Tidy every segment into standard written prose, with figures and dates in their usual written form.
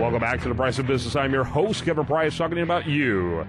Welcome back to The Price of Business. I'm your host, Kevin Price, talking about you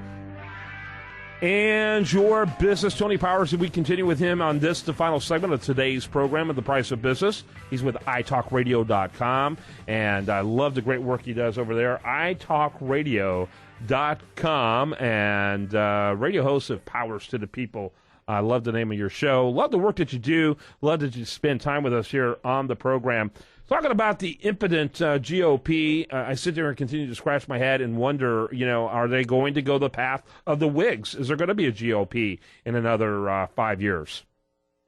and your business. Tony Powers, and we continue with him on this, the final segment of today's program of The Price of Business. He's with italkradio.com, and I love the great work he does over there. italkradio.com, and radio host of Powers to the People. I love the name of your show. Love the work that you do. Love that you spend time with us here on the program. Talking about the impotent GOP, I sit there and continue to scratch my head and wonder, are they going to go the path of the Whigs? Is there going to be a GOP in another 5 years?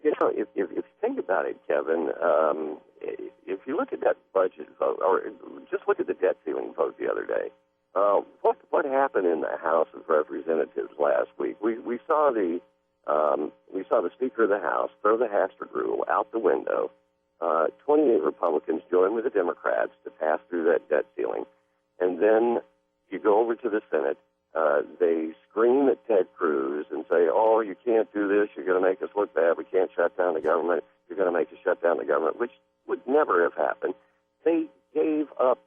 If you think about it, Kevin, if you look at that budget vote, or just look at the debt ceiling vote the other day, what happened in the House of Representatives last week? We saw the Speaker of the House throw the Hastert rule out the window. 28 Republicans joined with the Democrats to pass through that debt ceiling. And then you go over to the Senate. They scream at Ted Cruz and say, oh, you can't do this. You're going to make us look bad. We can't shut down the government. You're going to make us shut down the government, which would never have happened. They gave up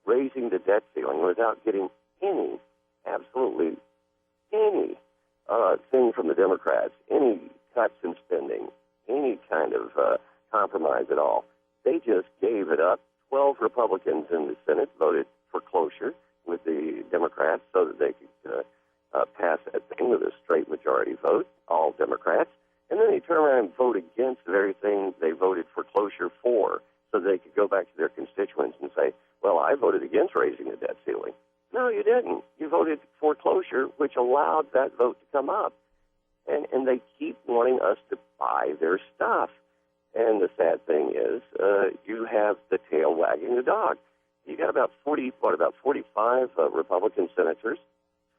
raising the debt ceiling without getting absolutely any thing from the Democrats, any cuts in spending, any kind of compromise at all. They just gave it up. 12 Republicans in the Senate voted for closure with the Democrats so that they could pass that thing with a straight majority vote, all Democrats. And then they turn around and vote against the very thing they voted for closure for, so they could go back to their constituents and say, well, I voted against raising the debt ceiling. No, you didn't. You voted for closure, which allowed that vote to come up. And they keep wanting us to buy their stuff. And the sad thing is, you have the tail wagging the dog. You got about 45 Republican senators.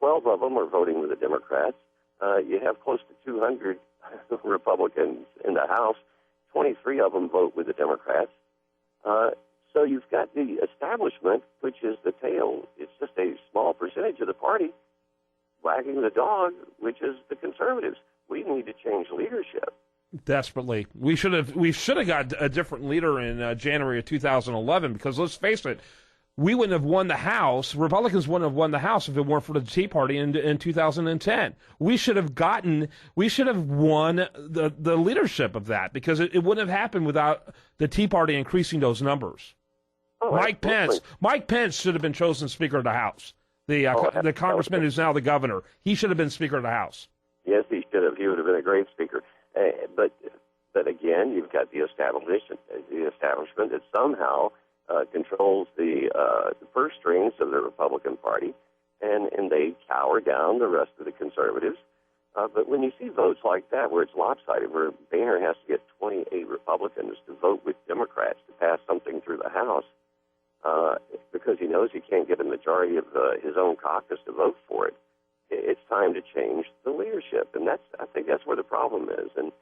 12 of them are voting with the Democrats. You have close to 200 Republicans in the House. 23 of them vote with the Democrats. So you've got the establishment, which is the tail. It's just a small percentage of the party wagging the dog, which is the conservatives. We need to change leadership. Desperately. We should have got a different leader in January of 2011, because let's face it, we wouldn't have won the House. Republicans wouldn't have won the House if it weren't for the Tea Party in 2010. We should have won the leadership of that, because it wouldn't have happened without the Tea Party increasing those numbers. Oh, Mike Pence should have been chosen Speaker of the House. The congressman who's now the governor, he should have been Speaker of the House. Yes, he should have. He would have been a great speaker. But again, you've got the establishment that somehow controls the purse strings of the Republican Party, and they cower down the rest of the conservatives. But when you see votes like that, where it's lopsided, where Boehner has to get 28 Republicans to vote with Democrats to pass something through the House, because he knows he can't get a majority of his own caucus to vote for it, it's time to change the leadership. And I think that's where the problem is. And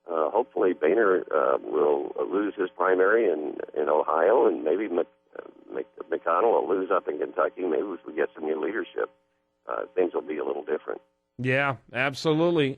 hopefully Boehner will lose his primary in Ohio, and maybe McConnell will lose up in Kentucky. Maybe if we get some new leadership, things will be a little different. Yeah, absolutely.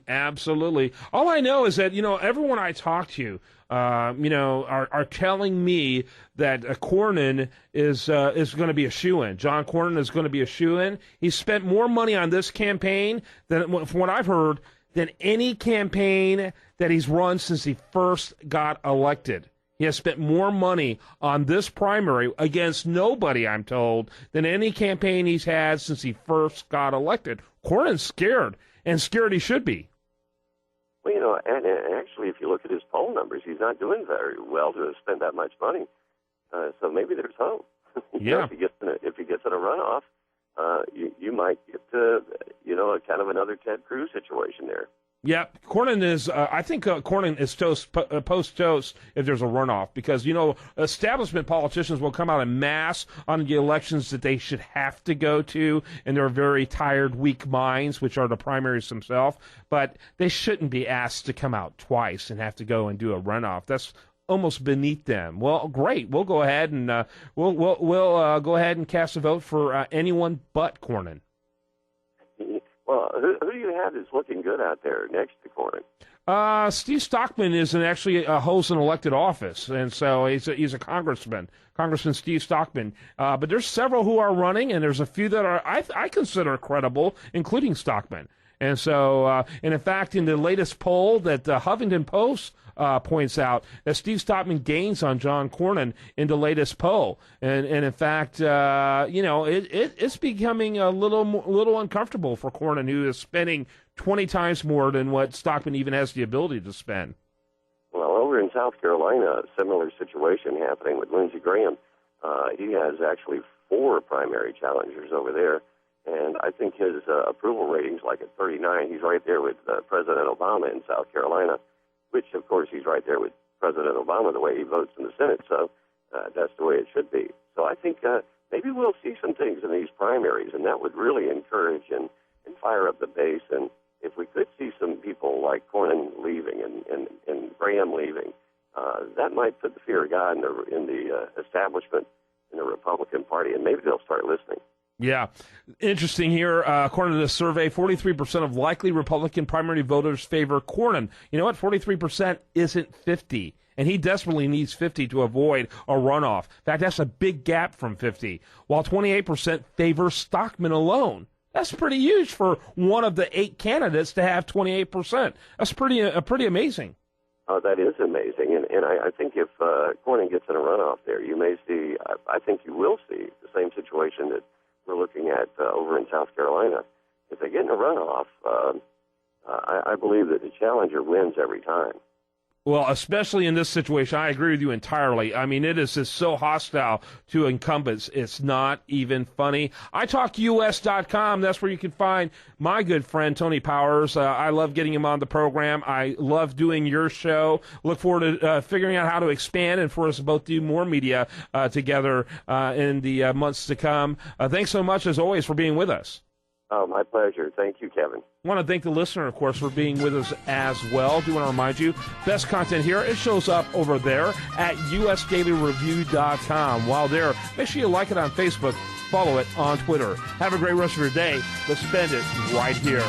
All I know is that, everyone I talk to, are telling me that Cornyn is going to be a shoo-in. John Cornyn is going to be a shoo-in. He spent more money on this campaign from what I've heard, than any campaign that he's run since he first got elected. He has spent more money on this primary against nobody, I'm told, than any campaign he's had since he first got elected. Cornyn's scared, and scared he should be. Well, and actually, if you look at his poll numbers, he's not doing very well to spend that much money. So maybe there's hope. Yeah. If he gets in a runoff, you might get a kind of another Ted Cruz situation there. Yeah, Cornyn is. I think Cornyn is post-toast if there's a runoff, because establishment politicians will come out en masse on the elections that they should have to go to, and they're very tired, weak minds, which are the primaries themselves. But they shouldn't be asked to come out twice and have to go and do a runoff. That's almost beneath them. Well, great. We'll go ahead and we'll go ahead and cast a vote for anyone but Cornyn. Well, who do you have that's looking good out there next to Cornyn? Steve Stockman isn't actually holds an elected office, and so he's a congressman, Congressman Steve Stockman. But there's several who are running, and there's a few that are I consider credible, including Stockman. And so, and in fact, in the latest poll that the Huffington Post points out, that Steve Stockman gains on John Cornyn in the latest poll, and in fact, it's becoming a little uncomfortable for Cornyn, who is spending 20 times more than what Stockman even has the ability to spend. Well, over in South Carolina, a similar situation happening with Lindsey Graham. He has actually 4 primary challengers over there, and I think his approval rating's like at 39. He's right there with President Obama in South Carolina, which, of course, he's right there with President Obama the way he votes in the Senate, so that's the way it should be. So I think maybe we'll see some things in these primaries, and that would really encourage and fire up the base. And if we could see some people like Cornyn leaving and Graham leaving, that might put the fear of God in the establishment in the Republican Party, and maybe they'll start listening. Yeah. Interesting here. According to this survey, 43% of likely Republican primary voters favor Cornyn. You know what? 43% isn't 50. And he desperately needs 50 to avoid a runoff. In fact, that's a big gap from 50. While 28% favor Stockman alone. That's pretty huge for one of the 8 candidates to have 28%. That's pretty amazing. Oh, that is amazing. And I think if Cornyn gets in a runoff there, you may see, I think you will see the same situation that we're looking at over in South Carolina. If they get in a runoff, I believe that the challenger wins every time. Well, especially in this situation, I agree with you entirely. I mean, it is just so hostile to incumbents. It's not even funny. italkus.com. That's where you can find my good friend, Tony Powers. I love getting him on the program. I love doing your show. Look forward to figuring out how to expand and for us to both do more media together in the months to come. Thanks so much, as always, for being with us. Oh, my pleasure. Thank you, Kevin. I want to thank the listener, of course, for being with us as well. Do want to remind you, best content here, it shows up over there at usdailyreview.com. While there, make sure you like it on Facebook, follow it on Twitter. Have a great rest of your day. Let's spend it right here.